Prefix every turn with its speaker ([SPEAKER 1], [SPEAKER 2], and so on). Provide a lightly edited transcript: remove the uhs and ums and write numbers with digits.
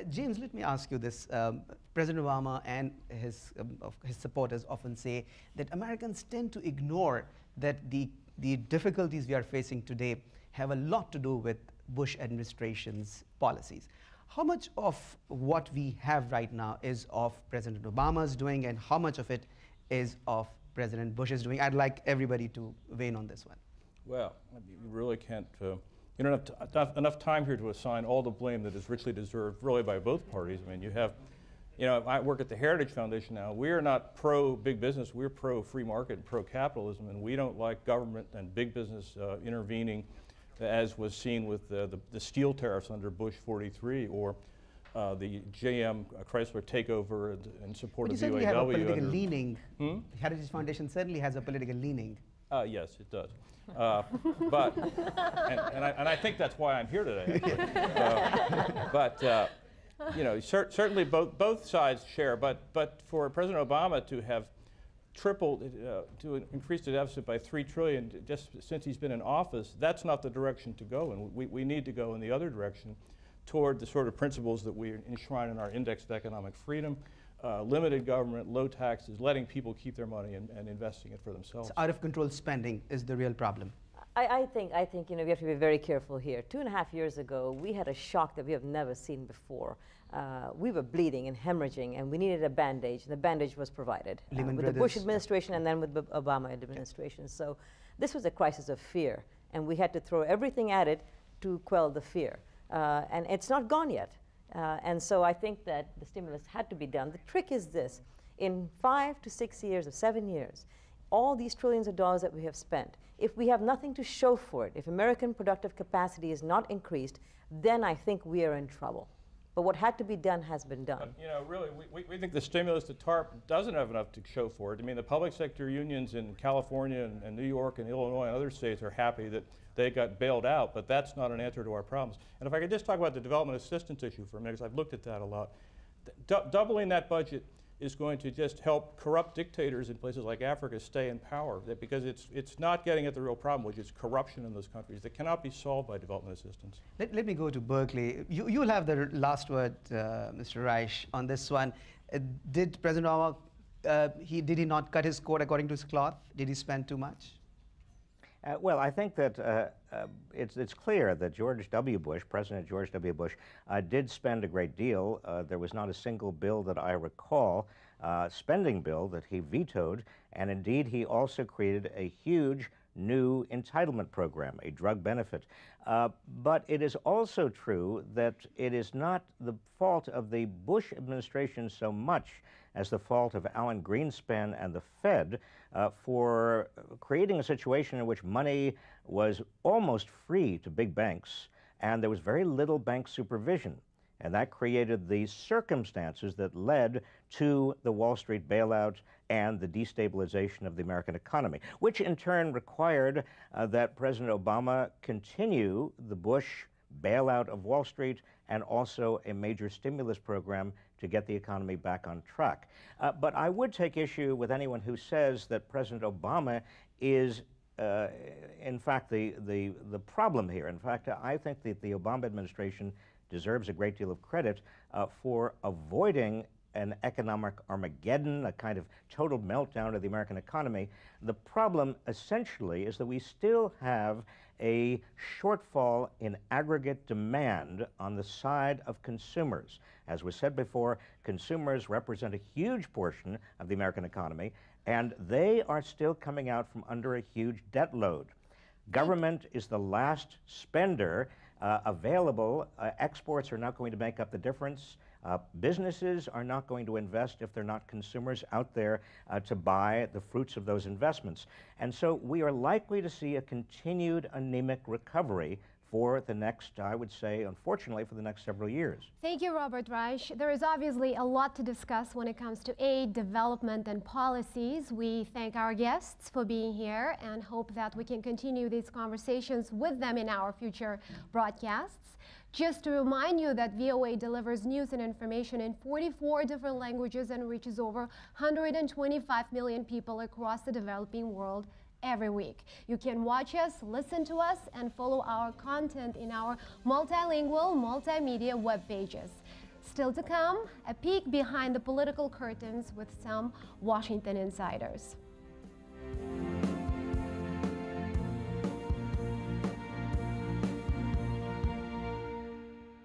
[SPEAKER 1] James, let me ask you this. President Obama and his supporters often say that Americans tend to ignore that the difficulties we are facing today have a lot to do with Bush administration's policies. How much of what we have right now is of President Obama's doing, and how much of it is of President Bush's doing? I'd like everybody to weigh in on this one.
[SPEAKER 2] Well, you really can't, you don't have enough time here to assign all the blame that is richly deserved really by both parties. I mean, you have, I work at the Heritage Foundation now. We are not pro-big business, we're pro-free market and pro-capitalism, and we don't like government and big business intervening, as was seen with the steel tariffs under Bush 43, or the GM Chrysler takeover in support of UAW.
[SPEAKER 1] But you certainly have a political leaning. The Heritage Foundation certainly has a political leaning.
[SPEAKER 2] Yes, it does. But and I think that's why I'm here today. Certainly both sides share. But for President Obama to have tripled, to increase the deficit by $3 trillion just since he's been in office, that's not the direction to go. And we need to go in the other direction, toward the sort of principles that we enshrine in our Index of Economic Freedom. Limited government, low taxes, letting people keep their money and investing it for themselves.
[SPEAKER 1] So out of control spending is the real problem.
[SPEAKER 3] I think we have to be very careful here. 2.5 years ago, we had a shock that we have never seen before. We were bleeding and hemorrhaging, and we needed a bandage, and the bandage was provided with the Bush administration and then with the Obama administration. So this was a crisis of fear, and we had to throw everything at it to quell the fear. And it's not gone yet. And so I think that the stimulus had to be done. The trick is this: in 5 to 6 years or 7 years, all these trillions of dollars that we have spent, if we have nothing to show for it, if American productive capacity is not increased, then I think we are in trouble. But what had to be done has been done.
[SPEAKER 2] Really, we think the stimulus, the TARP, doesn't have enough to show for it. I mean, the public sector unions in California and New York and Illinois and other states are happy that they got bailed out, but that's not an answer to our problems. And if I could just talk about the development assistance issue for a minute, because I've looked at that a lot. Doubling that budget is going to just help corrupt dictators in places like Africa stay in power, because it's not getting at the real problem, which is corruption in those countries that cannot be solved by development assistance.
[SPEAKER 1] Let me go to Berkeley. You'll have the last word, Mr. Reich, on this one. Did President Obama, did he not cut his coat according to his cloth? Did he spend too much?
[SPEAKER 4] Well, I think that it's clear that George W. Bush, President George W. Bush, did spend a great deal. There was not a single bill that I recall, spending bill, that he vetoed, and indeed he also created a huge new entitlement program, a drug benefit. But it is also true that it is not the fault of the Bush administration so much as the fault of Alan Greenspan and the Fed for creating a situation in which money was almost free to big banks, and there was very little bank supervision. And that created the circumstances that led to the Wall Street bailout and the destabilization of the American economy, which in turn required that President Obama continue the Bush bailout of Wall Street and also a major stimulus program to get the economy back on track. But I would take issue with anyone who says that President Obama is in fact the problem here. In fact, I think that the Obama administration deserves a great deal of credit for avoiding an economic Armageddon, a kind of total meltdown of the American economy. The problem essentially is that we still have a shortfall in aggregate demand on the side of consumers. As was said before, consumers represent a huge portion of the American economy, and they are still coming out from under a huge debt load. Government is the last spender available. Exports are not going to make up the difference. Businesses are not going to invest if they're not consumers out there to buy the fruits of those investments. And so we are likely to see a continued anemic recovery for the next, I would say, unfortunately, for the next several years.
[SPEAKER 5] Thank you, Robert Reich. There is obviously a lot to discuss when it comes to aid, development, and policies. We thank our guests for being here and hope that we can continue these conversations with them in our future broadcasts. Just to remind you that VOA delivers news and information in 44 different languages and reaches over 125 million people across the developing world every week. You can watch us, listen to us, and follow our content in our multilingual, multimedia web pages. Still to come, a peek behind the political curtains with some Washington insiders.